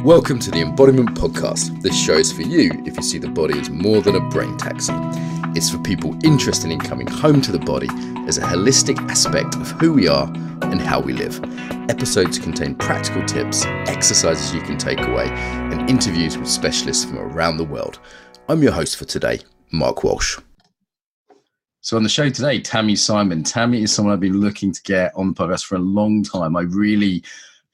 Welcome to the Embodiment podcast. This show is for you if you see the body as more than a brain taxi. It's for people interested in coming home to the body as a holistic aspect of who we are and how we live. Episodes contain practical tips, exercises you can take away, and interviews with specialists from around the world. I'm your host for today, Mark Walsh. So on the show today, Tami Simon. Tami is someone I've been looking to get on the podcast for a long time. I really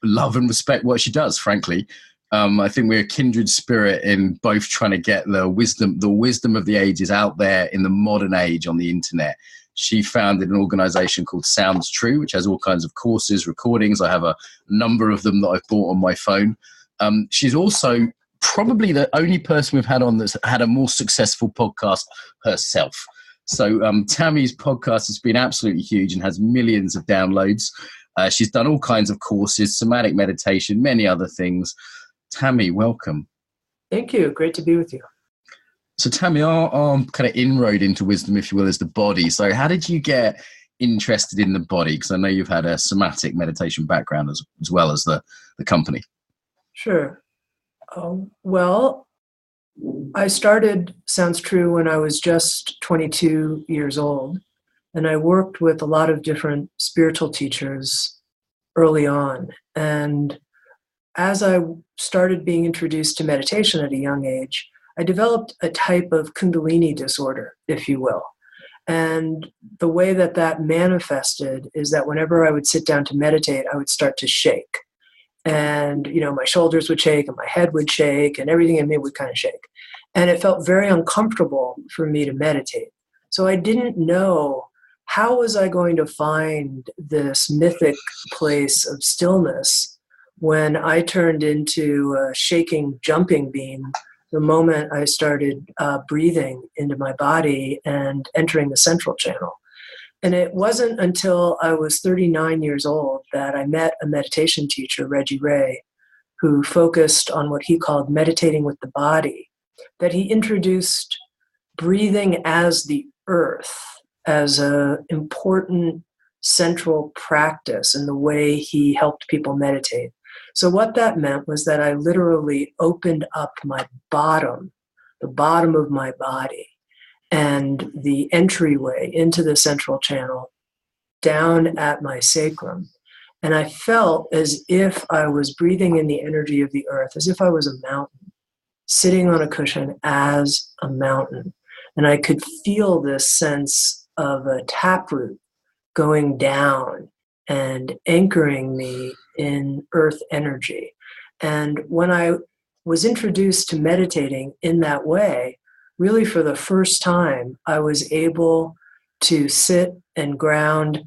love and respect what she does, frankly. I think we're a kindred spirit in both trying to get the wisdom of the ages out there in the modern age on the internet. She founded an organization called Sounds True, which has all kinds of courses, recordings. I have a number of them that I've bought on my phone. She's also probably the only person we've had on that's had a more successful podcast herself. So Tami's podcast has been absolutely huge and has millions of downloads. She's done all kinds of courses, somatic meditation, many other things. Tami, welcome. Thank you. Great to be with you. So Tami, our kind of inroad into wisdom, if you will, is the body. So how did you get interested in the body? Because I know you've had a somatic meditation background as well as the company. Sure. Well, I started Sounds True when I was just 22 years old, and I worked with a lot of different spiritual teachers early on. And as I started being introduced to meditation at a young age, I developed a type of Kundalini disorder, if you will. And the way that manifested is that whenever I would sit down to meditate, I would start to shake. And, my shoulders would shake and my head would shake and everything in me would kind of shake. And it felt very uncomfortable for me to meditate. So I didn't know how was I going to find this mythic place of stillness when I turned into a shaking jumping bean the moment I started breathing into my body and entering the central channel. And it wasn't until I was 39 years old that I met a meditation teacher, Reggie Ray, who focused on what he called meditating with the body, that he introduced breathing as the earth as an important central practice in the way he helped people meditate. So what that meant was that I literally opened up my bottom, the bottom of my body, and the entryway into the central channel down at my sacrum. And I felt as if I was breathing in the energy of the earth, as if I was a mountain, sitting on a cushion as a mountain. And I could feel this sense of a taproot going down and anchoring me in earth energy. And when I was introduced to meditating in that way, really for the first time, I was able to sit and ground.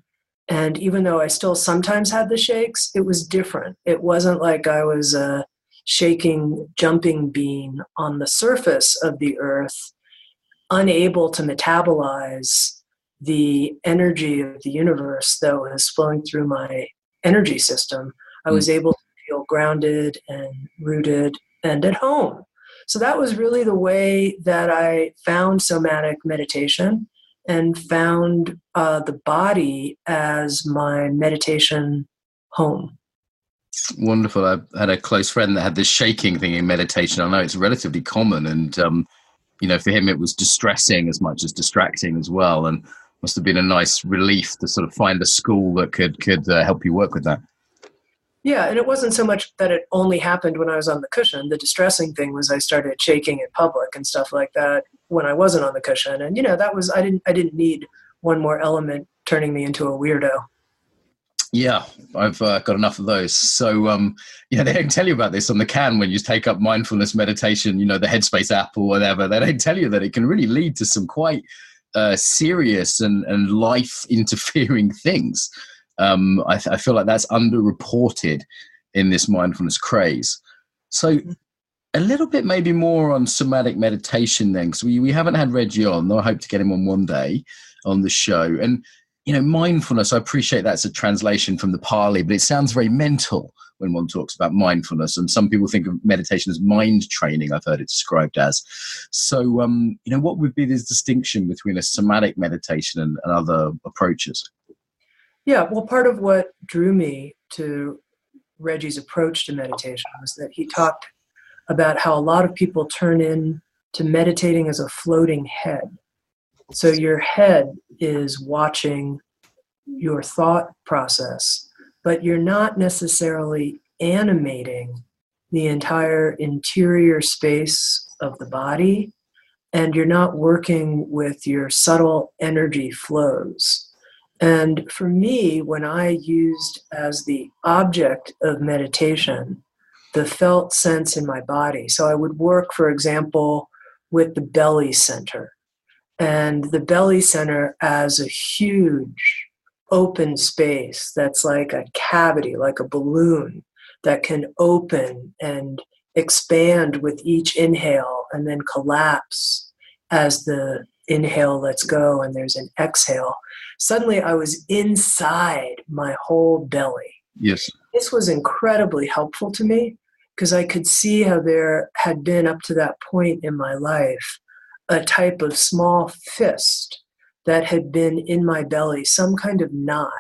And even though I still sometimes had the shakes, it was different. It wasn't like I was a shaking, jumping bean on the surface of the earth, unable to metabolize the energy of the universe that was flowing through my energy system. I was able to feel grounded and rooted and at home. So that was really the way that I found somatic meditation and found the body as my meditation home. Wonderful. I had a close friend that had this shaking thing in meditation. I know it's relatively common, and for him it was distressing as much as distracting as well, and must have been a nice relief to sort of find a school that could help you work with that. Yeah, and it wasn't so much that it only happened when I was on the cushion. The distressing thing was I started shaking in public and stuff like that when I wasn't on the cushion. And that was I didn't need one more element turning me into a weirdo. Yeah, I've got enough of those. So they don't tell you about this on the can when you take up mindfulness meditation, the Headspace app or whatever. They don't tell you that it can really lead to some quite serious and life-interfering things. I feel like that's underreported in this mindfulness craze. So a little bit maybe more on somatic meditation then, because we haven't had Reggie on, though I hope to get him on one day on the show. And, mindfulness, I appreciate that's a translation from the Pali, but it sounds very mental when one talks about mindfulness. And some people think of meditation as mind training, I've heard it described as. So, what would be this distinction between a somatic meditation and other approaches? Yeah, well, part of what drew me to Reggie's approach to meditation was that he talked about how a lot of people turn in to meditating as a floating head. So your head is watching your thought process, but you're not necessarily animating the entire interior space of the body, and you're not working with your subtle energy flows. And for me, when I used as the object of meditation the felt sense in my body, so I would work, for example, with the belly center, and the belly center as a huge open space that's like a cavity, like a balloon that can open and expand with each inhale and then collapse as the inhale lets go and there's an exhale. Suddenly I was inside my whole belly. Yes. This was incredibly helpful to me because I could see how there had been up to that point in my life a type of small fist that had been in my belly, some kind of knot,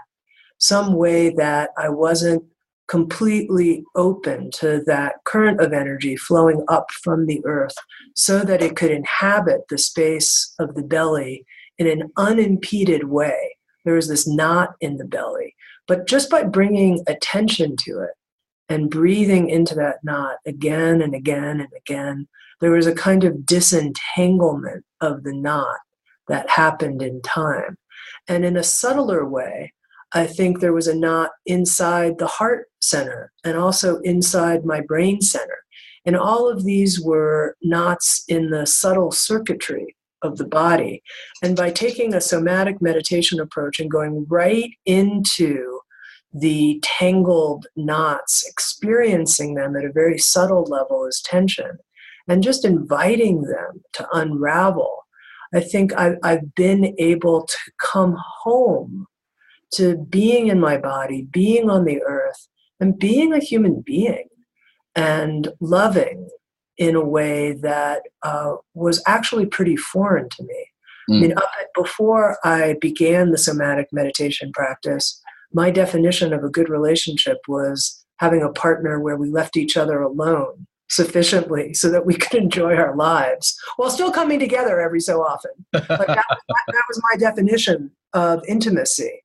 some way that I wasn't completely open to that current of energy flowing up from the earth so that it could inhabit the space of the belly in an unimpeded way. There was this knot in the belly. But just by bringing attention to it and breathing into that knot again and again and again, there was a kind of disentanglement of the knot that happened in time. And in a subtler way, I think there was a knot inside the heart center and also inside my brain center. And all of these were knots in the subtle circuitry of the body. And by taking a somatic meditation approach and going right into the tangled knots, experiencing them at a very subtle level as tension, and just inviting them to unravel, I think I've been able to come home to being in my body, being on the earth, and being a human being, and loving in a way that was actually pretty foreign to me. I mean, before I began the somatic meditation practice, my definition of a good relationship was having a partner where we left each other alone sufficiently so that we could enjoy our lives while still coming together every so often. Like that was my definition of intimacy.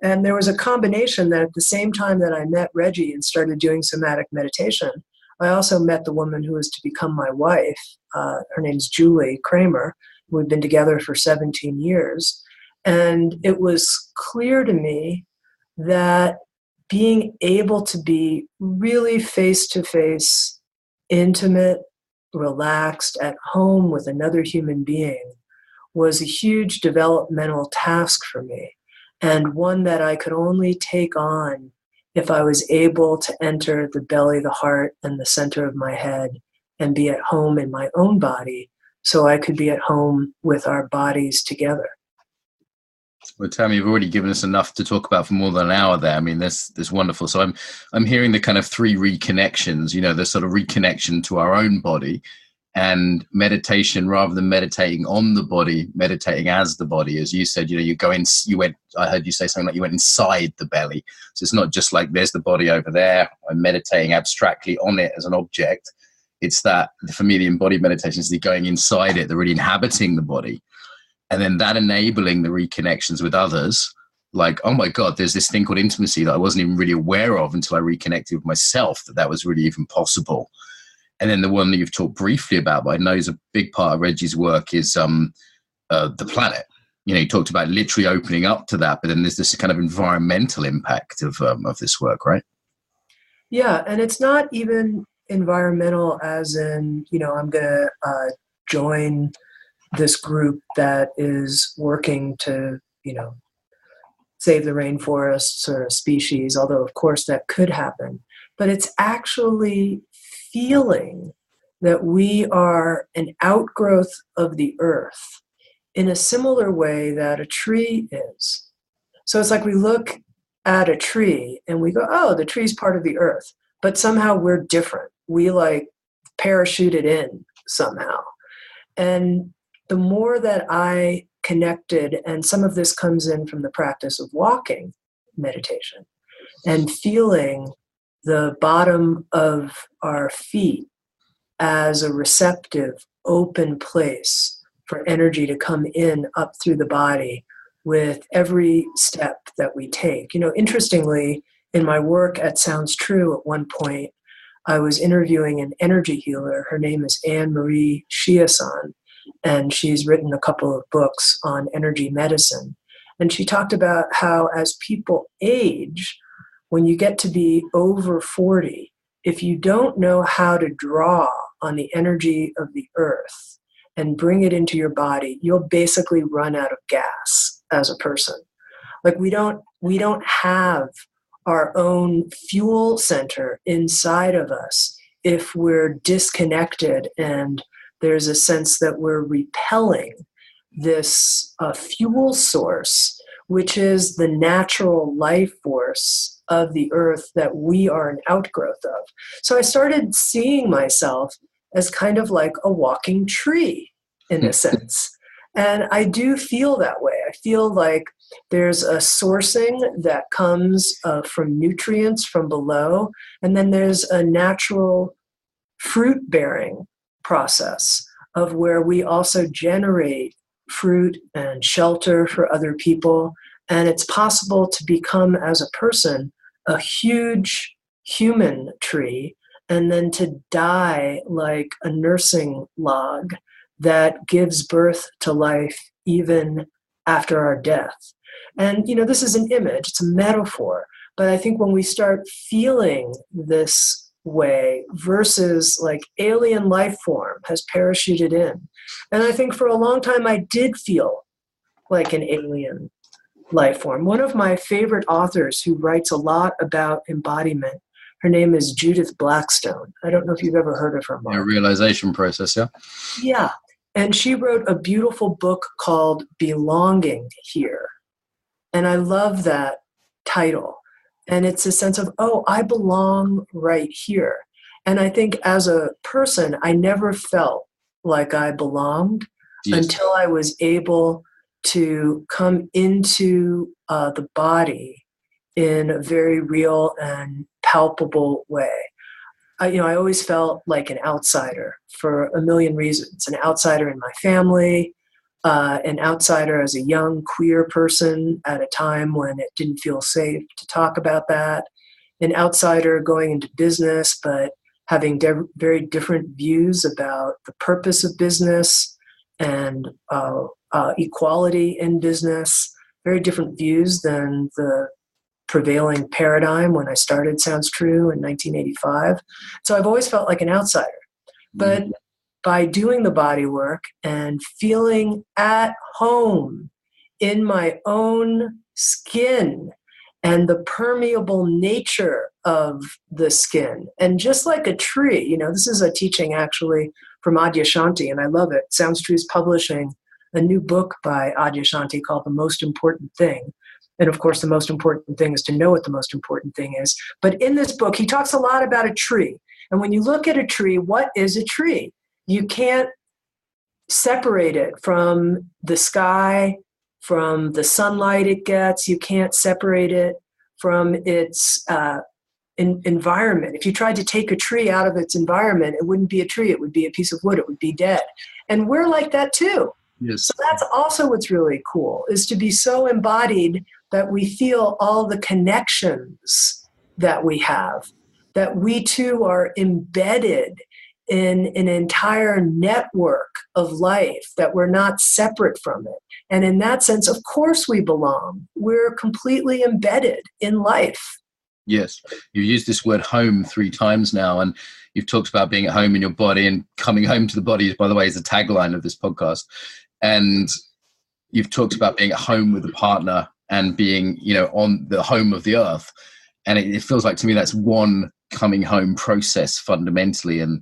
And there was a combination that at the same time that I met Reggie and started doing somatic meditation, I also met the woman who was to become my wife. Her name's Julie Kramer. We've been together for 17 years. And it was clear to me that being able to be really face-to-face, intimate, relaxed, at home with another human being was a huge developmental task for me, and one that I could only take on if I was able to enter the belly, the heart, and the center of my head and be at home in my own body so I could be at home with our bodies together. Well, Tami, you've already given us enough to talk about for more than an hour there. I mean, that's wonderful. So I'm hearing the kind of three reconnections, you know, the sort of reconnection to our own body and meditation rather than meditating on the body, meditating as the body. As you said, you know, I heard you say something like you went inside the belly. So it's not just like there's the body over there. I'm meditating abstractly on it as an object. It's that, for me, the embodied meditation is the going inside it, the really inhabiting the body. And then that enabling the reconnections with others, like, oh my God, there's this thing called intimacy that I wasn't even really aware of until I reconnected with myself, that was really even possible. And then the one that you've talked briefly about, but I know is a big part of Reggie's work, is the planet. You know, you talked about literally opening up to that, but then there's this kind of environmental impact of this work, right? Yeah, and it's not even environmental as in, you know, I'm going to join this group that is working to, you know, save the rainforests or a species, although of course that could happen. But it's actually feeling that we are an outgrowth of the earth in a similar way that a tree is. So it's like we look at a tree and we go, oh, the tree's part of the earth, but somehow we're different. We like parachuted in somehow. And the more that I connected, and some of this comes in from the practice of walking meditation and feeling the bottom of our feet as a receptive, open place for energy to come in up through the body with every step that we take. Interestingly, in my work at Sounds True at one point, I was interviewing an energy healer. Her name is Anne-Marie Chiasson, and she's written a couple of books on energy medicine. And she talked about how as people age, when you get to be over 40, if you don't know how to draw on the energy of the earth and bring it into your body, you'll basically run out of gas as a person. Like we don't have our own fuel center inside of us if we're disconnected and there's a sense that we're repelling this fuel source, which is the natural life force of the earth that we are an outgrowth of. So I started seeing myself as kind of like a walking tree in a sense. And I do feel that way. I feel like there's a sourcing that comes from nutrients from below, and then there's a natural fruit-bearing process of where we also generate fruit and shelter for other people. And it's possible to become, as a person, a huge human tree, and then to die like a nursing log that gives birth to life even after our death. And, this is an image, it's a metaphor, but I think when we start feeling this way versus like alien life form has parachuted in. And I think for a long time I did feel like an alien life form. One of my favorite authors who writes a lot about embodiment, her name is Judith Blackstone. I don't know if you've ever heard of her, Mark. A realization process, yeah? Yeah. And she wrote a beautiful book called Belonging Here. And I love that title. And it's a sense of, oh, I belong right here. And I think as a person, I never felt like I belonged until I was able to come into the body in a very real and palpable way. I always felt like an outsider for a million reasons. An outsider in my family, an outsider as a young queer person at a time when it didn't feel safe to talk about that, an outsider going into business but having very different views about the purpose of business and equality in business, very different views than the prevailing paradigm when I started Sounds True in 1985. So I've always felt like an outsider. But by doing the body work and feeling at home in my own skin and the permeable nature of the skin, and just like a tree, this is a teaching actually from Adyashanti, and I love it. Sounds True is publishing a new book by Adyashanti called The Most Important Thing. And of course, the most important thing is to know what the most important thing is. But in this book, he talks a lot about a tree. And when you look at a tree, what is a tree? You can't separate it from the sky, from the sunlight it gets. You can't separate it from its environment. If you tried to take a tree out of its environment, it wouldn't be a tree. It would be a piece of wood. It would be dead. And we're like that too. Yes. So that's also what's really cool, is to be so embodied that we feel all the connections that we have, that we too are embedded in an entire network of life, that we're not separate from it. And in that sense, of course we belong. We're completely embedded in life. Yes. You've used this word home 3 times now, and you've talked about being at home in your body, and coming home to the body, by the way, is the tagline of this podcast. And you've talked about being at home with a partner and being, on the home of the earth. And it feels like to me that's one coming home process fundamentally. And,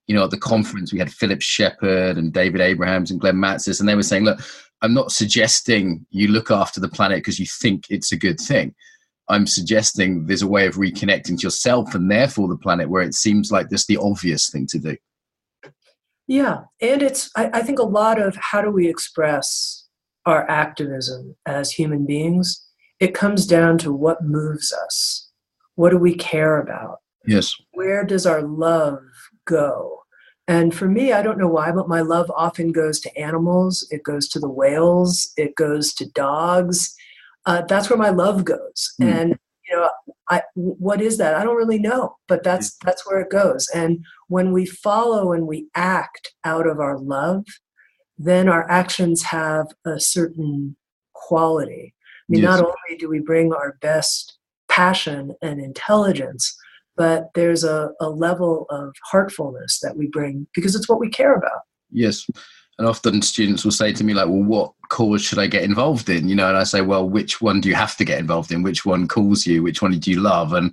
at the conference we had Philip Shepherd and David Abrahams and Glenn Matzis, and they were saying, look, I'm not suggesting you look after the planet because you think it's a good thing. I'm suggesting there's a way of reconnecting to yourself and therefore the planet where it seems like this the obvious thing to do. Yeah. And I think a lot of how do we express our activism as human beings, it comes down to what moves us. What do we care about? Yes. Where does our love go? And for me, I don't know why, but my love often goes to animals. It goes to the whales. It goes to dogs. That's where my love goes. And what is that? I don't really know, but that's where it goes. And when we follow and we act out of our love, then our actions have a certain quality. I mean, not only do we bring our best passion and intelligence, but there's a level of heartfulness that we bring because it's what we care about. Yes. And often students will say to me, like, well, what cause should I get involved in? And I say, well, which one do you have to get involved in? Which one calls you? Which one do you love? And,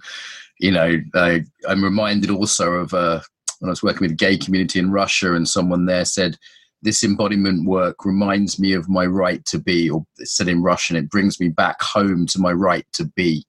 I'm reminded also of when I was working with a gay community in Russia, and someone there said, this embodiment work reminds me of my right to be, or it said in Russian, it brings me back home to my right to be.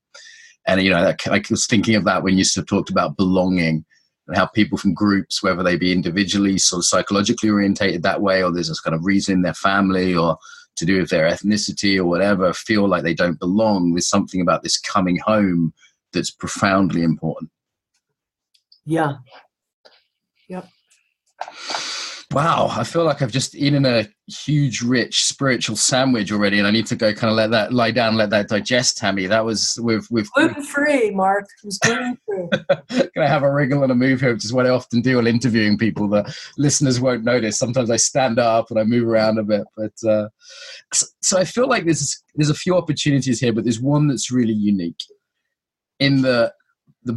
And, I was thinking of that when you sort of talked about belonging, and how people from groups, whether they be individually sort of psychologically orientated that way, or there's this kind of reason in their family or to do with their ethnicity or whatever, feel like they don't belong. There's something about this coming home that's profoundly important. Yeah. Yep. Wow, I feel like I've just eaten a huge, rich spiritual sandwich already, and I need to go kind of let that lie down, let that digest, Tami. That was with gluten-free, Mark. It was gluten-free. Gonna have a wriggle and a move here, which is what I often do when interviewing people that listeners won't notice. Sometimes I stand up and I move around a bit, but so I feel like there's a few opportunities here, but there's one that's really unique in the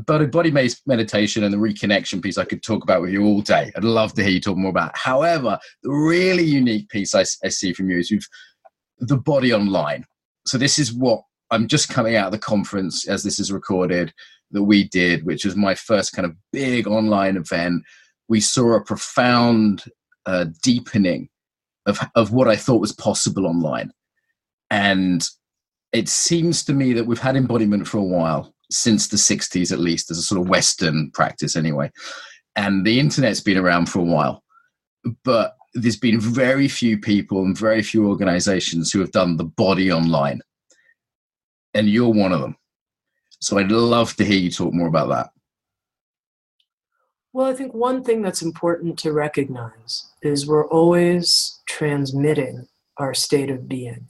body meditation and the reconnection piece. I could talk about with you all day. I'd love to hear you talk more about. However, the really unique piece I see from you is with the body online. So this is what I'm just coming out of the conference as this is recorded that we did, which was my first kind of big online event. We saw a profound deepening of what I thought was possible online. And it seems to me that we've had embodiment for a while, since the 60s at least, as a sort of Western practice anyway. And the internet's been around for a while, but there's been very few people and very few organizations who have done the body online. And you're one of them. So I'd love to hear you talk more about that. Well, I think one thing that's important to recognize is we're always transmitting our state of being.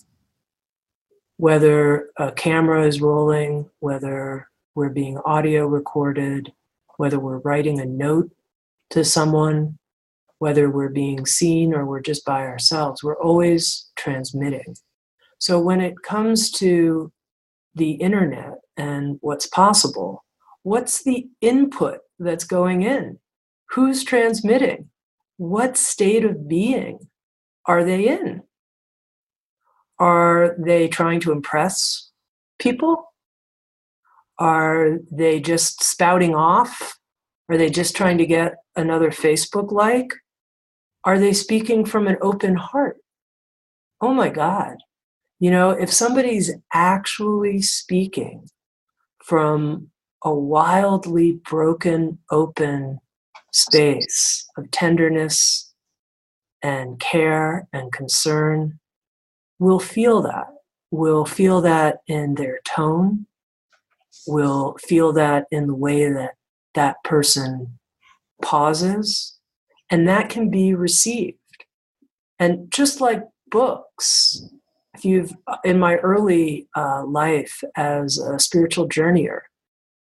Whether a camera is rolling, whether we're being audio recorded, whether we're writing a note to someone, whether we're being seen or we're just by ourselves, we're always transmitting. So when it comes to the internet and what's possible, what's the input that's going in? Who's transmitting? What state of being are they in? Are they trying to impress people? Are they just spouting off? Are they just trying to get another Facebook like? Are they speaking from an open heart? Oh my God. If somebody's actually speaking from a wildly broken, open space of tenderness and care and concern, we'll feel that. We'll feel that in their tone. We'll feel that in the way that that person pauses, and that can be received. And just like books, in my early life as a spiritual journeyer,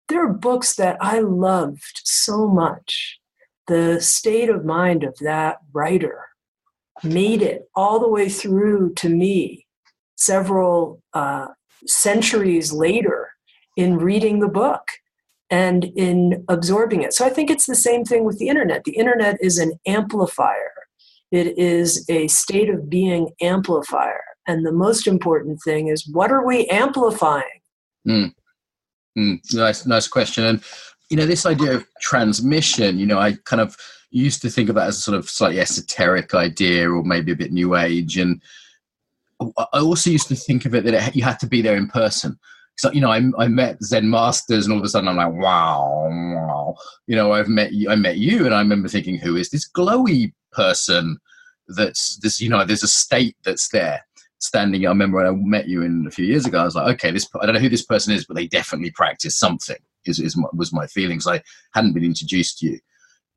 there are books that I loved so much. The state of mind of that writer made it all the way through to me several centuries later in reading the book and in absorbing it. So I think it's the same thing with the internet. The internet is an amplifier. It is a state of being amplifier. And the most important thing is, what are we amplifying? Nice question. And, this idea of transmission, I kind of used to think of that as a sort of slightly esoteric idea, or maybe a bit new age. And I also used to think of it that you had to be there in person. So, I met Zen masters, and all of a sudden I'm like, wow. I met you, and I remember thinking, who is this glowy person that's this, there's a state that's there standing. I remember when I met you a few years ago, I was like, okay, I don't know who this person is, but they definitely practice something, was my feelings. I hadn't been introduced to you.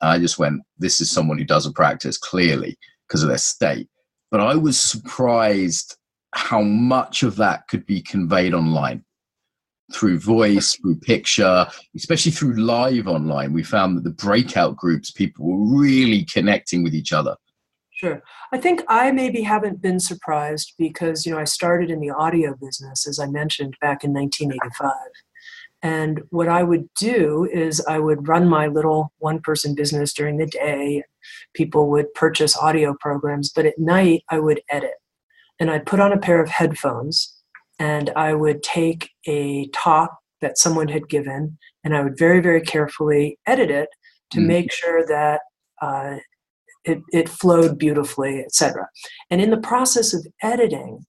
I just went, this is someone who does a practice, clearly, because of their state. But I was surprised how much of that could be conveyed online through voice, through picture, especially through live online. We found that the breakout groups, people were really connecting with each other. Sure. I think I maybe haven't been surprised because, I started in the audio business, as I mentioned, back in 1985. And what I would do is I would run my little one-person business during the day. People would purchase audio programs, but at night I would edit. And I'd put on a pair of headphones and I would take a talk that someone had given and I would very, very carefully edit it to make sure that it flowed beautifully, etc. And in the process of editing,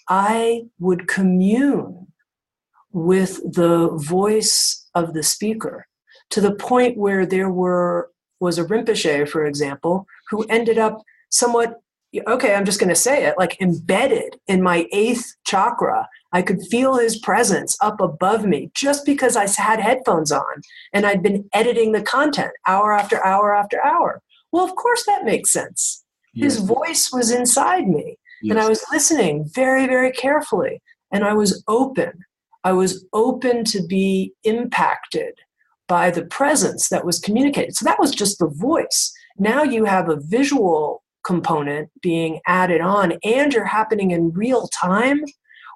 I would commune with the voice of the speaker to the point where there was a Rinpoche, for example, who ended up somewhat, okay, I'm just going to say it, like embedded in my 8th chakra. I could feel his presence up above me just because I had headphones on and I'd been editing the content hour after hour after hour. Well, of course that makes sense. Yes. His voice was inside me. Yes. And I was listening very, very carefully and I was open. I was open to be impacted by the presence that was communicated. So that was just the voice. Now you have a visual component being added on and you're happening in real time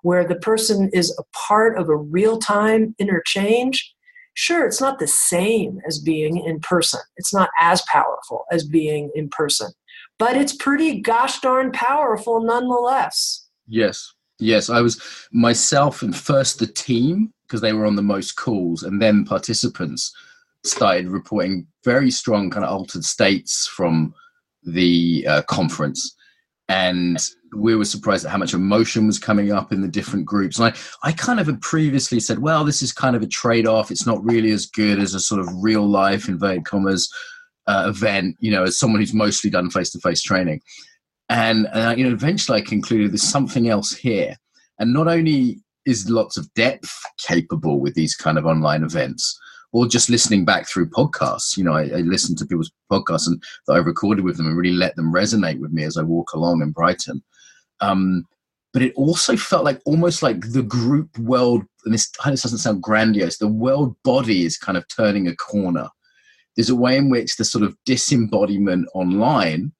where the person is a part of a real-time interchange. Sure, it's not the same as being in person. It's not as powerful as being in person, but it's pretty gosh darn powerful nonetheless. Yes. Yes, I was myself and first the team, because they were on the most calls, and then participants started reporting very strong kind of altered states from the conference. And we were surprised at how much emotion was coming up in the different groups. And I kind of had previously said, well, this is kind of a trade-off. It's not really as good as a sort of real life, inverted commas, event, as someone who's mostly done face-to-face training. And eventually I concluded there's something else here. And not only is lots of depth capable with these kind of online events, or just listening back through podcasts. I listen to people's podcasts and that I recorded with them and really let them resonate with me as I walk along in Brighton. But it also felt like almost like the group world, and this doesn't sound grandiose, the world body is kind of turning a corner. There's a way in which the sort of disembodiment online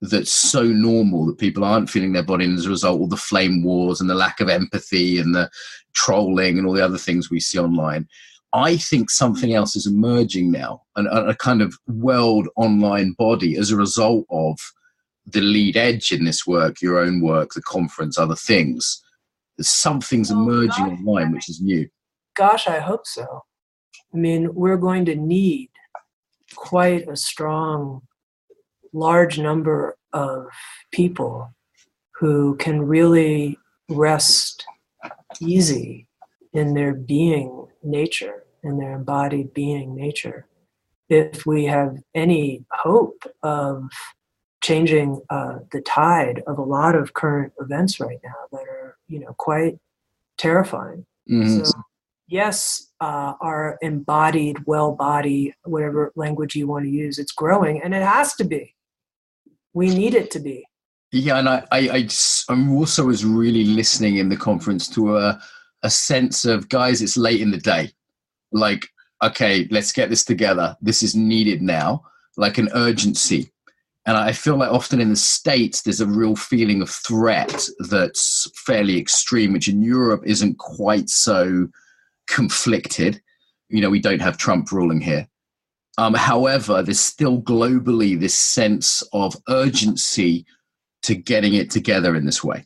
that's so normal that people aren't feeling their body, and as a result, all the flame wars and the lack of empathy and the trolling and all the other things we see online. I think something else is emerging now, a kind of world online body as a result of the lead edge in this work, your own work, the conference, other things. Something's emerging online, which is new. Gosh, I hope so. I mean, we're going to need quite a strong, large number of people who can really rest easy in their being nature, in their embodied being nature, if we have any hope of changing the tide of a lot of current events right now that are, quite terrifying. Mm-hmm. So, yes, our embodied, well body, whatever language you want to use, it's growing, and it has to be. We need it to be. Yeah, and I'm also was really listening in the conference to a sense of, guys, it's late in the day. Like, okay, let's get this together. This is needed now, like an urgency. And I feel like often in the States, there's a real feeling of threat that's fairly extreme, which in Europe isn't quite so conflicted. We don't have Trump ruling here. However, there's still globally this sense of urgency to getting it together in this way.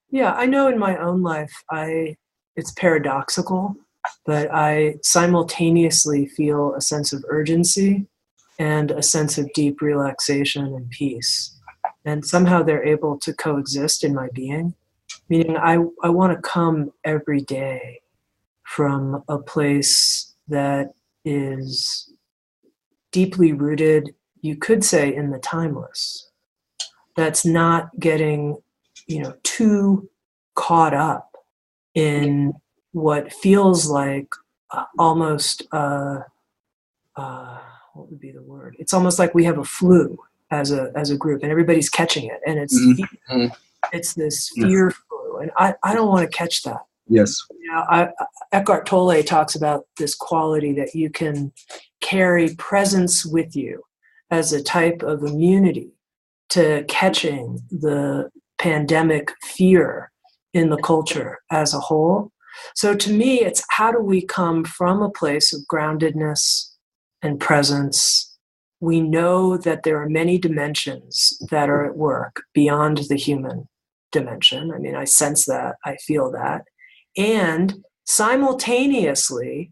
Yeah, I know in my own life, it's paradoxical, but I simultaneously feel a sense of urgency and a sense of deep relaxation and peace. And somehow they're able to coexist in my being, meaning I want to come every day from a place that is deeply rooted, you could say, in the timeless. That's not getting, too caught up in what feels like almost, what would be the word? It's almost like we have a flu as a group, and everybody's catching it, and it's Mm-hmm. it's this fear flu, and I don't want to catch that. Yes. You know, Eckhart Tolle talks about this quality that you can carry presence with you as a type of immunity to catching the pandemic fear in the culture as a whole. So to me, it's how do we come from a place of groundedness and presence? We know that there are many dimensions that are at work beyond the human dimension. I mean, I sense that, I feel that. And simultaneously,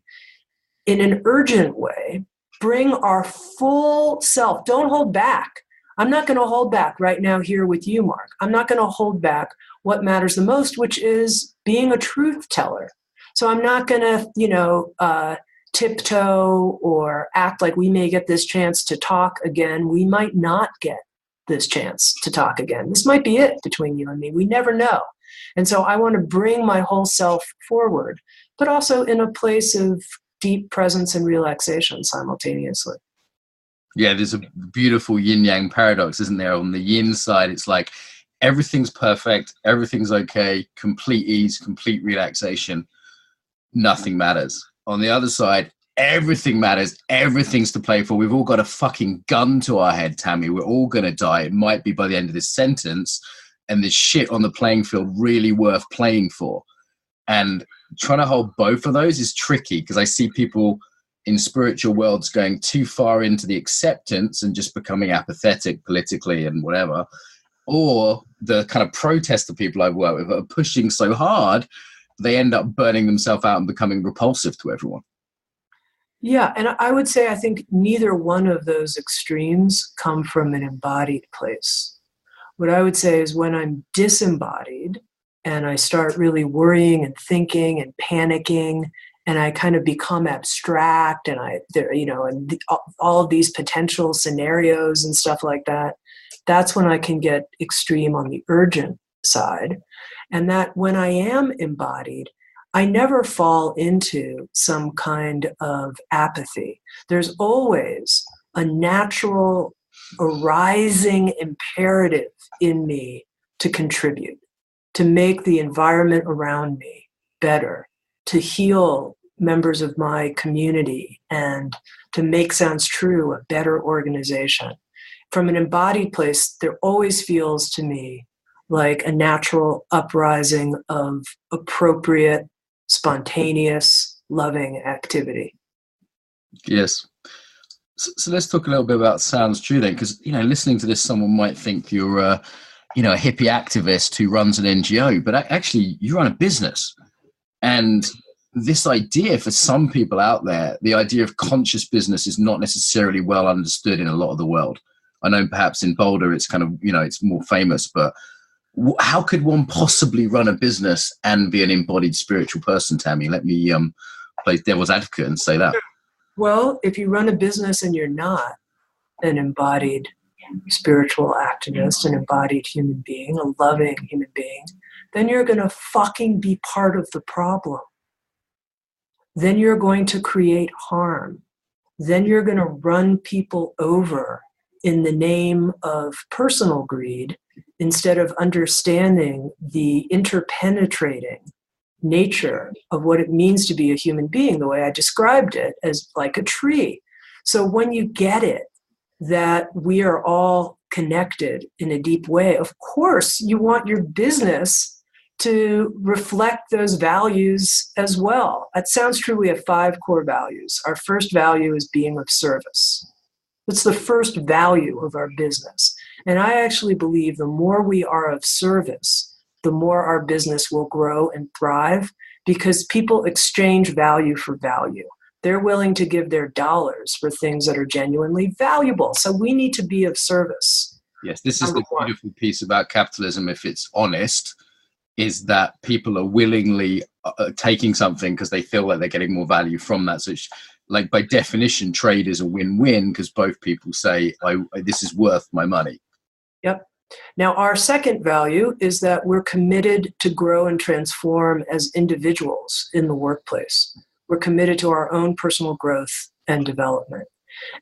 in an urgent way, bring our full self. Don't hold back. I'm not going to hold back right now here with you, Mark. I'm not going to hold back what matters the most, which is being a truth teller. So I'm not going to, tiptoe or act like we may get this chance to talk again. We might not get this chance to talk again. This might be it between you and me. We never know. And so I want to bring my whole self forward, but also in a place of deep presence and relaxation simultaneously. Yeah, there's a beautiful yin-yang paradox, isn't there? On the yin side, it's like everything's perfect, everything's okay, complete ease, complete relaxation, nothing matters. On the other side, everything matters, everything's to play for. We've all got a fucking gun to our head, Tami. We're all going to die. It might be by the end of this sentence, and this shit on the playing field really worth playing for. And trying to hold both of those is tricky, because I see people in spiritual worlds going too far into the acceptance and just becoming apathetic politically and whatever, or the kind of protester people I've worked with are pushing so hard they end up burning themselves out and becoming repulsive to everyone. Yeah, and I would say I think neither one of those extremes come from an embodied place. What I would say is when I'm disembodied and I start really worrying and thinking and panicking, and I kind of become abstract, and all of these potential scenarios and stuff like that, that's when I can get extreme on the urgent side. And that when I am embodied, I never fall into some kind of apathy. There's always a natural arising imperative in me to contribute, to make the environment around me better, to heal members of my community, and to make Sounds True a better organization. From an embodied place, there always feels to me like a natural uprising of appropriate, spontaneous, loving activity. Yes. So let's talk a little bit about Sounds True then, because, listening to this, someone might think you're a hippie activist who runs an NGO, but actually you run a business. And this idea for some people out there, the idea of conscious business is not necessarily well understood in a lot of the world. I know perhaps in Boulder it's kind of, it's more famous, but how could one possibly run a business and be an embodied spiritual person, Tami? Let me play devil's advocate and say that. Well, if you run a business and you're not an embodied spiritual activist, an embodied human being, a loving human being, then you're going to fucking be part of the problem. Then you're going to create harm. Then you're going to run people over in the name of personal greed, instead of understanding the interpenetrating nature of what it means to be a human being, the way I described it, as like a tree. So when you get it, that we are all connected in a deep way, of course you want your business to reflect those values as well. At Sounds True, we have 5 core values. Our first value is being of service. It's the first value of our business. And I actually believe the more we are of service, the more our business will grow and thrive, because people exchange value for value. They're willing to give their dollars for things that are genuinely valuable. So we need to be of service. Yes, this is the beautiful piece about capitalism, if it's honest, is that people are willingly taking something because they feel like they're getting more value from that. So it's, like, by definition, trade is a win-win, because both people say, this is worth my money. Yep. Now, our second value is that we're committed to grow and transform as individuals in the workplace. We're committed to our own personal growth and development.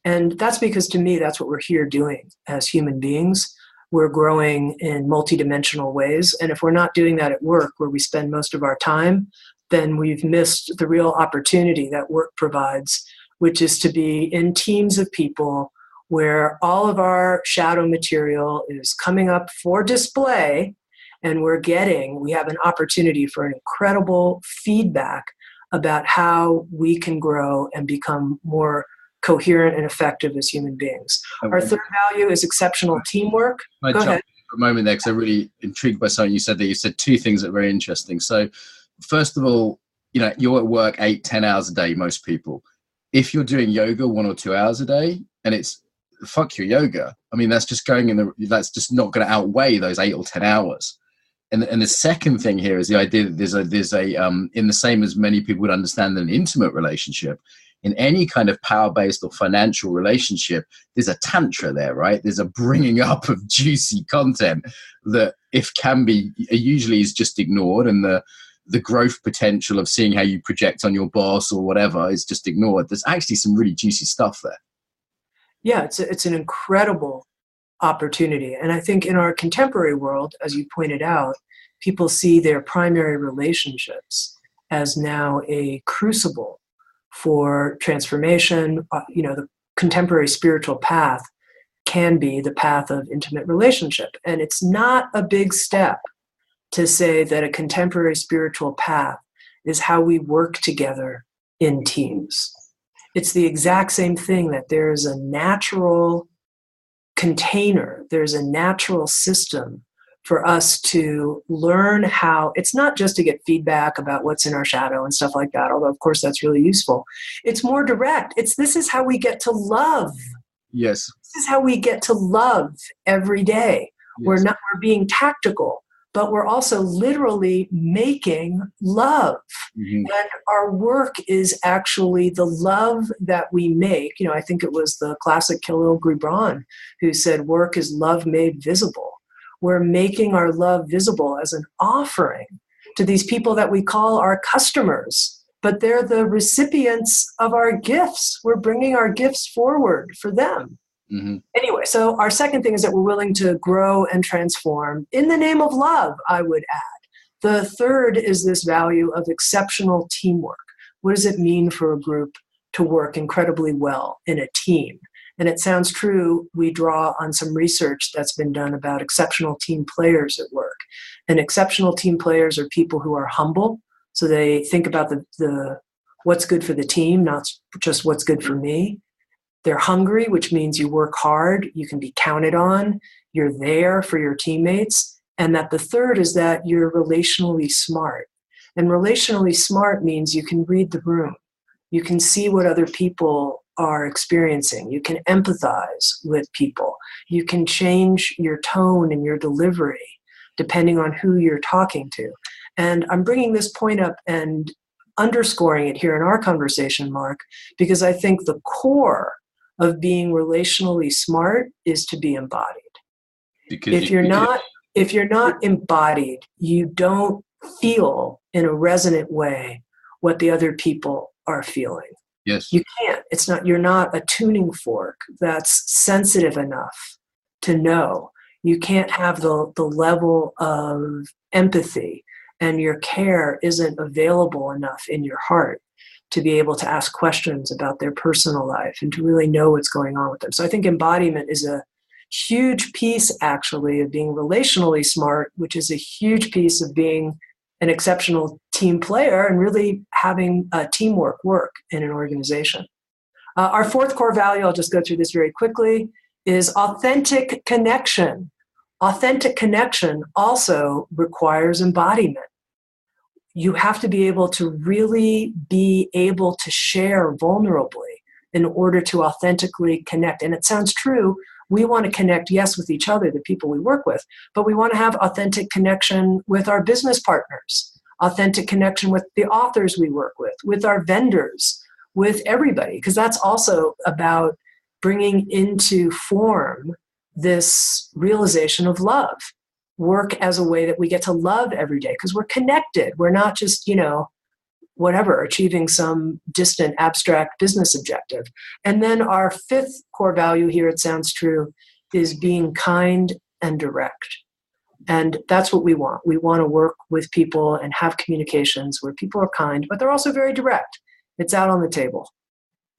And that's because, to me, that's what we're here doing as human beings. We're growing in multidimensional ways. And if we're not doing that at work, where we spend most of our time, then we've missed the real opportunity that work provides, which is to be in teams of people where all of our shadow material is coming up for display, and we have an opportunity for an incredible feedback about how we can grow and become more coherent and effective as human beings. Our third value is exceptional teamwork. Go ahead. For a moment there, because I'm really intrigued by something you said there. You said two things that are very interesting. So first of all, you're at work 8-10 hours a day, most people. If you're doing yoga 1 or 2 hours a day, and it's fuck your yoga, I mean, that's just that's just not going to outweigh those 8 or 10 hours. And the second thing here is the idea that there's a in the same as many people would understand an intimate relationship, in any kind of power-based or financial relationship, there's a tantra there, right? There's a bringing up of juicy content that, if can be, usually is just ignored, and the growth potential of seeing how you project on your boss or whatever is just ignored. There's actually some really juicy stuff there. Yeah, it's an incredible opportunity. And I think in our contemporary world, as you pointed out, people see their primary relationships as now a crucible for transformation. The contemporary spiritual path can be the path of intimate relationship. And it's not a big step to say that a contemporary spiritual path is how we work together in teams. It's the exact same thing, that there's a natural container, there's a natural system for us to learn how. It's not just to get feedback about what's in our shadow and stuff like that, although of course that's really useful. It's more direct. This is how we get to love. Yes. This is how we get to love every day. Yes. We're being tactical, but we're also literally making love. Mm-hmm. And our work is actually the love that we make. I think it was the classic Khalil Gibran who said, work is love made visible. We're making our love visible as an offering to these people that we call our customers, but they're the recipients of our gifts. We're bringing our gifts forward for them. Mm-hmm. Anyway, so our second thing is that we're willing to grow and transform in the name of love, I would add. The third is this value of exceptional teamwork. What does it mean for a group to work incredibly well in a team? And it Sounds True, we draw on some research that's been done about exceptional team players at work. And exceptional team players are people who are humble. So they think about the what's good for the team, not just what's good for me. They're hungry, which means you work hard, you can be counted on, you're there for your teammates. And that the third is that you're relationally smart. And relationally smart means you can read the room. You can see what other people are experiencing. You can empathize with people. You can change your tone and your delivery depending on who you're talking to. And I'm bringing this point up and underscoring it here in our conversation, Mark, because I think the core of being relationally smart is to be embodied. Because if you're not embodied, you don't feel in a resonant way what the other people are feeling. Yes. You can't. You're not a tuning fork that's sensitive enough to know. You can't have the level of empathy, and your care isn't available enough in your heart to be able to ask questions about their personal life and to really know what's going on with them. So I think embodiment is a huge piece, actually, of being relationally smart, which is a huge piece of being an exceptional team player and really having teamwork work in an organization. Our fourth core value, I'll just go through this very quickly, is authentic connection. Authentic connection also requires embodiment. You have to be able to really be able to share vulnerably in order to authentically connect. And it sounds true. We want to connect, yes, with each other, the people we work with, but we want to have authentic connection with our business partners, authentic connection with the authors we work with our vendors, with everybody, because that's also about bringing into form this realization of love. Work as a way that we get to love every day because we're connected. We're not just, whatever, achieving some distant abstract business objective. And then our fifth core value here at Sounds True is being kind and direct. And that's what we want. We want to work with people and have communications where people are kind, but they're also very direct. It's out on the table.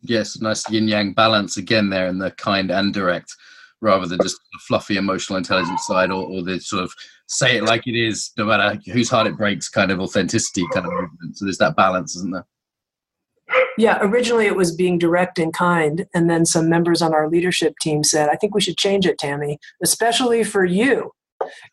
Yes, nice yin-yang balance again there in the kind and direct, rather than just the fluffy emotional intelligence side or the sort of say it like it is, no matter whose heart it breaks kind of authenticity kind of movement. So there's that balance, isn't there? Yeah, originally it was being direct and kind, and then some members on our leadership team said, I think we should change it, Tami, especially for you.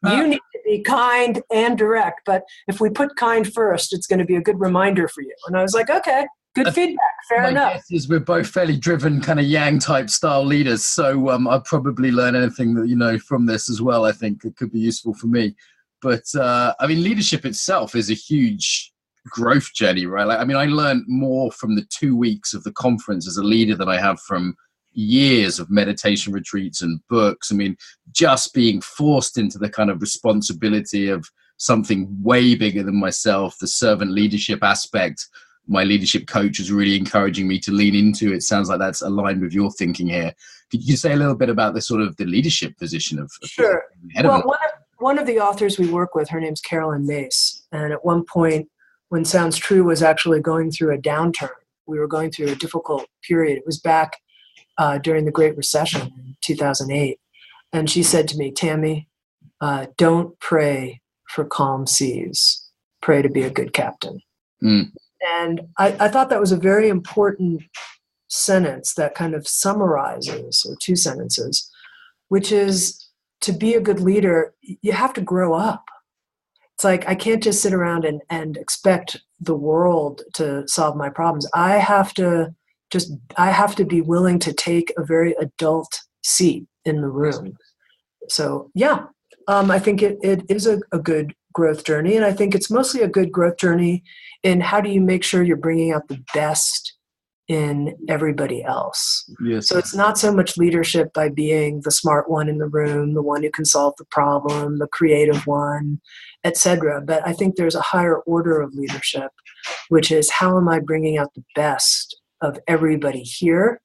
You need to be kind and direct, but if we put kind first, it's going to be a good reminder for you. And I was like, okay, good feedback, fair enough. Guess is we're both fairly driven kind of yang type style leaders, so I'll probably learn anything that from this as well. I think it could be useful for me. But I mean, leadership itself is a huge growth journey, right? Like, I mean, I learned more from the 2 weeks of the conference as a leader than I have from years of meditation retreats and books. I mean, just being forced into the kind of responsibility of something way bigger than myself, the servant leadership aspect, my leadership coach was really encouraging me to lean into. It sounds like that's aligned with your thinking here. Could you say a little bit about the sort of the leadership position of Sure. Well, one of the authors we work with, her name's Carolyn Mace. And at one point when Sounds True was actually going through a downturn, we were going through a difficult period. It was back during the Great Recession in 2008. And she said to me, Tami, don't pray for calm seas. Pray to be a good captain. Mm. And I thought that was a very important sentence that kind of summarizes, or two sentences, which is to be a good leader, you have to grow up. It's like, I can't just sit around and expect the world to solve my problems. I have to be willing to take a very adult seat in the room. So yeah, I think it is a good growth journey. And I think it's mostly a good growth journey in how do you make sure you're bringing out the best in everybody else. Yes. So it's not so much leadership by being the smart one in the room, the one who can solve the problem, the creative one, etc. But I think there's a higher order of leadership, which is how am I bringing out the best of everybody here,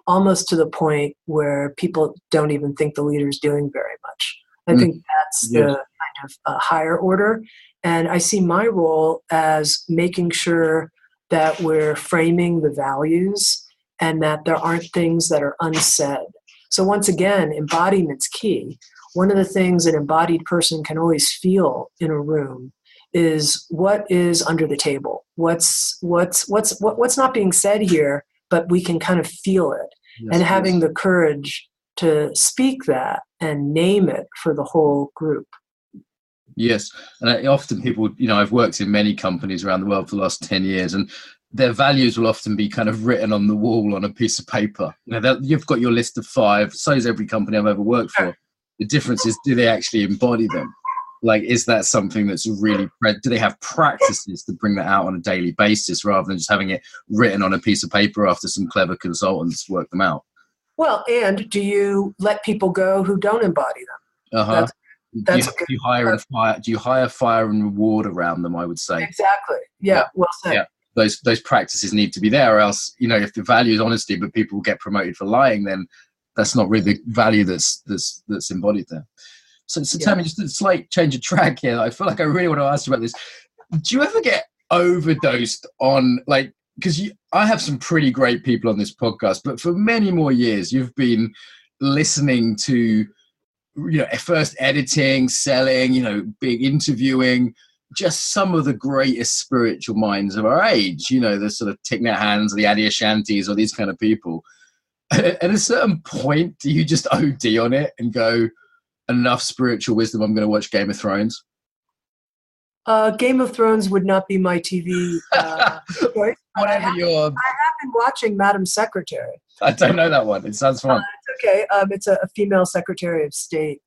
almost to the point where people don't even think the leader's doing very much. I think that's the kind of higher order. And I see my role as making sure that we're framing the values and that there aren't things that are unsaid. So once again, embodiment's key. One of the things an embodied person can always feel in a room is what is under the table. What's not being said here, but we can kind of feel it. Yes, and having the courage to speak that and name it for the whole group. Yes. And often people, I've worked in many companies around the world for the last 10 years, and their values will often be kind of written on the wall on a piece of paper. You've got your list of 5. So is every company I've ever worked for. The difference is, do they actually embody them? Like, is that something that's really, do they have practices to bring that out on a daily basis rather than just having it written on a piece of paper after some clever consultants work them out? Well, and do you let people go who don't embody them? Uh-huh. Do you hire fire and reward around them, I would say. Exactly. Yeah. Well said. Yeah. Those practices need to be there, or else, if the value is honesty, but people get promoted for lying, then that's not really the value that's embodied there. So Tami, just a slight change of track here. I feel like I really want to ask you about this. Do you ever get overdosed on, like, because I have some pretty great people on this podcast, but for many more years, you've been listening to, first editing, selling, big interviewing, just some of the greatest spiritual minds of our age, the sort of Thich Nhat Hanhs, the Adi Ashantis, or these kind of people. At a certain point, do you just OD on it and go, enough spiritual wisdom, I'm going to watch Game of Thrones? Game of Thrones would not be my TV choice. I have been watching Madam Secretary. I don't know that one. It sounds fun. It's okay. It's a female Secretary of State,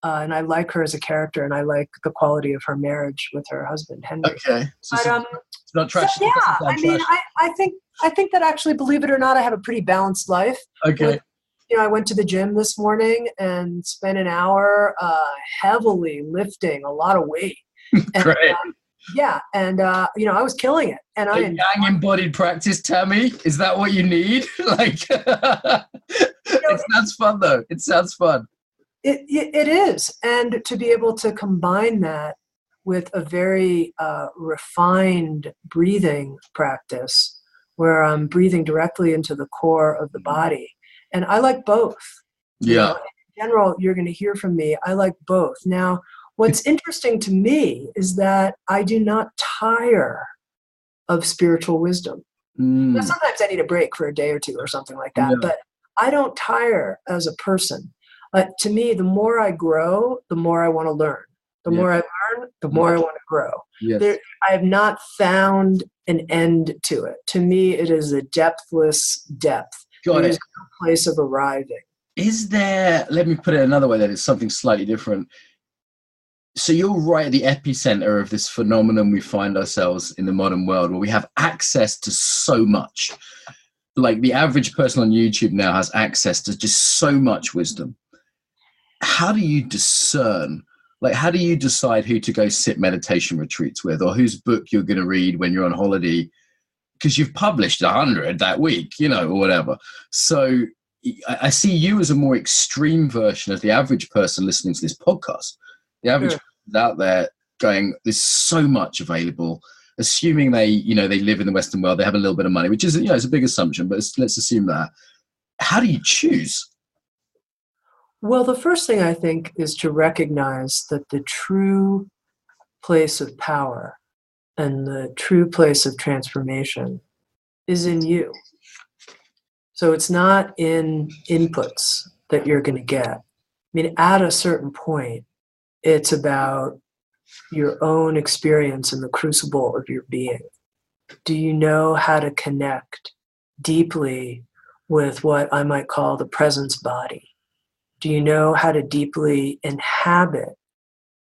and I like her as a character, and I like the quality of her marriage with her husband, Henry. Okay. So it's not trash. So, yeah, I mean, I think that actually, believe it or not, I have a pretty balanced life. Okay. I went to the gym this morning and spent an hour heavily lifting a lot of weight. Great. Yeah. And, I was killing it. And A yang embodied practice, Tami? Is that what you need? Like, it sounds fun, though. It sounds fun. It is. And to be able to combine that with a very refined breathing practice where I'm breathing directly into the core of the body. And I like both. Yeah. In general, you're going to hear from me. I like both. Now, what's interesting to me is that I do not tire of spiritual wisdom. Now, sometimes I need a break for a day or two or something like that, but I don't tire as a person. To me, the more I grow, the more I want to learn. The more I learn, the more I want to grow. Yes. I have not found an end to it. To me, it is a depthless depth. There's no place of arriving. Is there, let me put it another way, that it's something slightly different. So you're right at the epicenter of this phenomenon we find ourselves in the modern world, where we have access to so much. Like the average person on YouTube now has access to just so much wisdom. How do you discern, like how do you decide who to go sit meditation retreats with, or whose book you're going to read when you're on holiday? Because you've published 100 that week, or whatever. So I see you as a more extreme version of the average person listening to this podcast. The average person out there going, there's so much available, assuming they live in the Western world, they have a little bit of money, which is, it's a big assumption, but let's assume that. How do you choose? Well, the first thing I think is to recognize that the true place of power and the true place of transformation is in you. So it's not in inputs that you're going to get. I mean, at a certain point, it's about your own experience in the crucible of your being. Do you know how to connect deeply with what I might call the presence body? Do you know how to deeply inhabit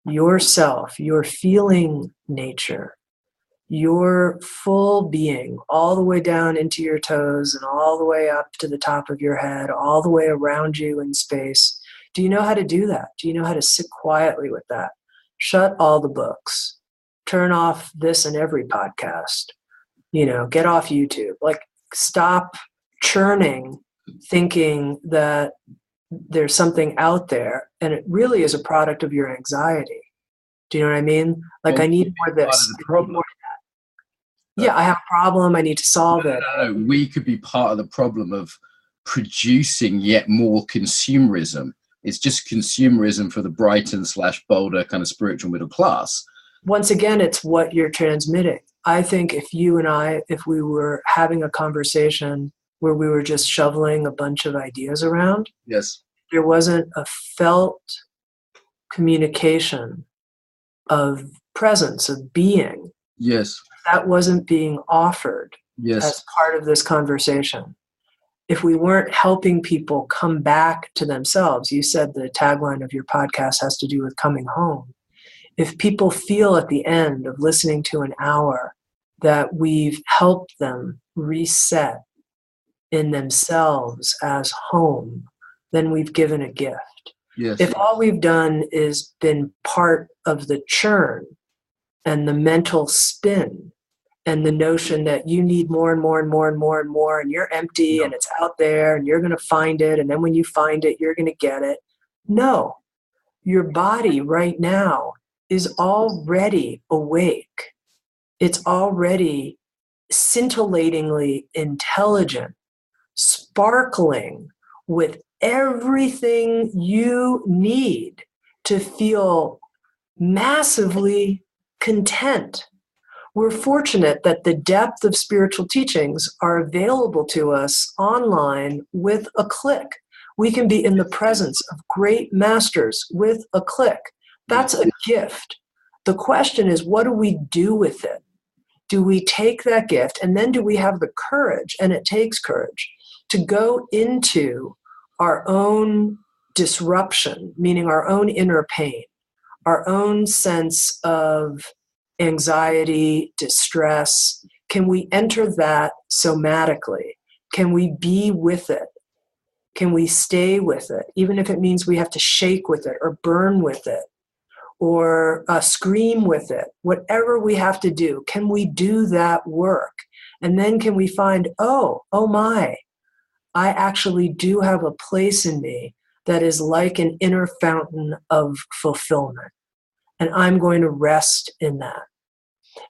yourself, your feeling nature, your full being, all the way down into your toes and all the way up to the top of your head, all the way around you in space? Do you know how to do that? Do you know how to sit quietly with that? Shut all the books. Turn off this and every podcast. Get off YouTube. Like, stop churning, thinking that there's something out there, and it really is a product of your anxiety. Do you know what I mean? Like, I need more of this. More of that. Yeah, I have a problem. I need to solve it. No. We could be part of the problem of producing yet more consumerism. It's just consumerism for the Brighton / Boulder kind of spiritual middle class. Once again, it's what you're transmitting. I think if you and I, if we were having a conversation where we were just shoveling a bunch of ideas around, yes, there wasn't a felt communication of presence, of being. Yes. That wasn't being offered as part of this conversation. If we weren't helping people come back to themselves, you said the tagline of your podcast has to do with coming home. If people feel at the end of listening to an hour that we've helped them reset in themselves as home, then we've given a gift. Yes. If all we've done is been part of the churn and the mental spin and the notion that you need more and more and more and more and more, and you're empty and it's out there and you're going to find it, and then when you find it, you're going to get it. No, your body right now is already awake. It's already scintillatingly intelligent, sparkling with everything you need to feel massively content. We're fortunate that the depth of spiritual teachings are available to us online with a click. We can be in the presence of great masters with a click. That's a gift. The question is, what do we do with it? Do we take that gift, and then do we have the courage, and it takes courage, to go into our own disruption, meaning our own inner pain, our own sense of anxiety, distress? Can we enter that somatically? Can we be with it? Can we stay with it, even if it means we have to shake with it or burn with it? or scream with it, whatever we have to do, can we do that work? And then can we find, oh my, I actually do have a place in me that is like an inner fountain of fulfillment. And I'm going to rest in that.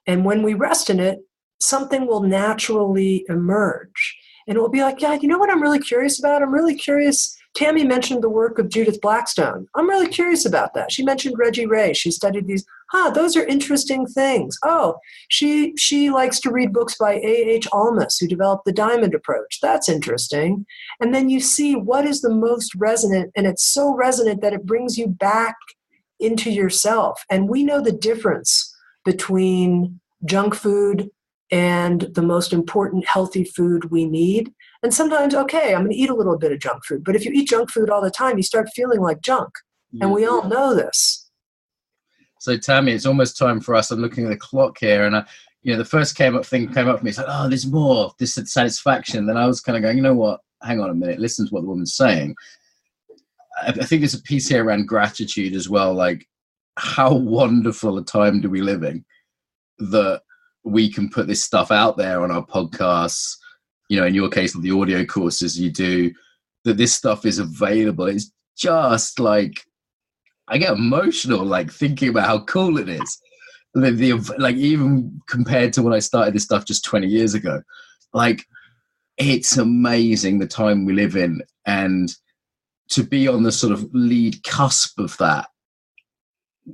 And when we rest in it, something will naturally emerge. And it will be like, yeah, you know what I'm really curious about? I'm really curious. Tami mentioned the work of Judith Blackstone. I'm really curious about that. She mentioned Reggie Ray. She studied these. Those are interesting things. Oh, she likes to read books by A.H. Almas, who developed the diamond approach. That's interesting. And then you see what is the most resonant, and it's so resonant that it brings you back into yourself. And we know the difference between junk food and the most important healthy food we need. And sometimes, okay, I'm going to eat a little bit of junk food. But if you eat junk food all the time, you start feeling like junk. And we all know this. So, Tami, it's almost time for us. I'm looking at the clock here. And, the first thing came up for me. It's like, oh, there's more, this satisfaction. Then I was kind of going, you know what? Hang on a minute. Listen to what the woman's saying. I think there's a piece here around gratitude as well. Like, how wonderful a time do we live in that we can put this stuff out there on our podcasts, in your case, the audio courses you do, that this stuff is available. It's just like, I get emotional, like thinking about how cool it is. Like even compared to when I started this stuff just 20 years ago, like it's amazing the time we live in, and to be on the sort of lead cusp of that,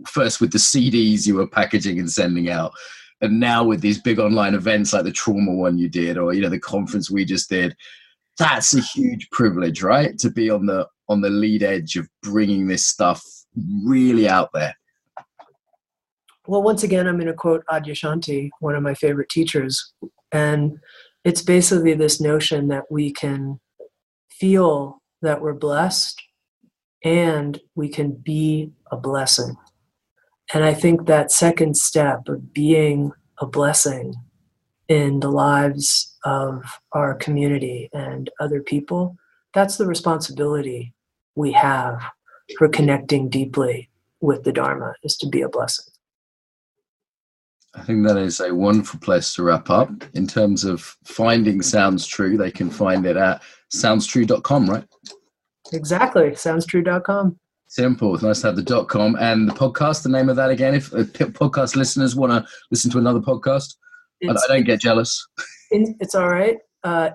first with the CDs you were packaging and sending out, and now with these big online events like the trauma one you did, or the conference we just did, that's a huge privilege, right? To be on the lead edge of bringing this stuff really out there. Well, once again, I'm going to quote Adyashanti, one of my favorite teachers, and it's basically this notion that we can feel that we're blessed and we can be a blessing. And I think that second step of being a blessing in the lives of our community and other people, that's the responsibility we have for connecting deeply with the Dharma, is to be a blessing. I think that is a wonderful place to wrap up. In terms of finding Sounds True, they can find it at soundstrue.com, right? Exactly, soundstrue.com. Simple. It's nice to have the .com and the podcast. The name of that again, if podcast listeners want to listen to another podcast, I don't get jealous. It's all right.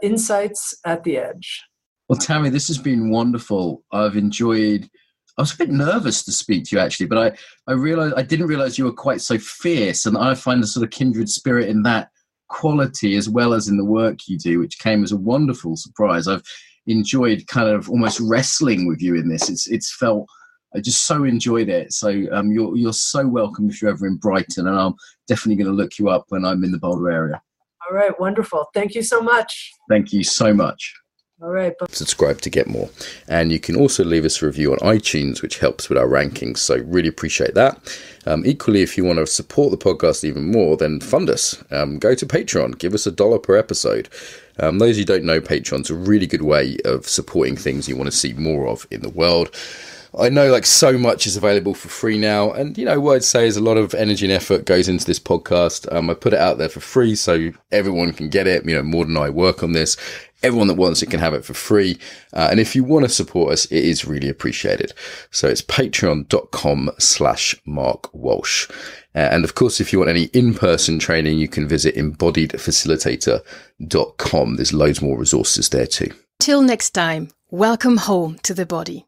Insights at the Edge. Well, Tami, this has been wonderful. I've enjoyed. I was a bit nervous to speak to you actually, but I didn't realize you were quite so fierce, and I find a sort of kindred spirit in that quality as well as in the work you do, which came as a wonderful surprise. I've enjoyed kind of almost wrestling with you in this. It's felt. I just so enjoyed it. So you're so welcome if you're ever in Brighton, and I'm definitely going to look you up when I'm in the Boulder area. All right, wonderful. Thank you so much. Thank you so much. All right. Subscribe to get more. And you can also leave us a review on iTunes, which helps with our rankings. So really appreciate that. Equally, if you want to support the podcast even more, then fund us. Go to Patreon. Give us $1 per episode. Those who don't know, Patreon's a really good way of supporting things you want to see more of in the world. I know so much is available for free now, and what I'd say is a lot of energy and effort goes into this podcast. I put it out there for free so everyone can get it. Maud and I work on this. Everyone that wants it can have it for free. And if you want to support us, it is really appreciated. So it's patreon.com/Mark Walsh. And of course, if you want any in-person training, you can visit embodiedfacilitator.com. There's loads more resources there too. Till next time, welcome home to the body.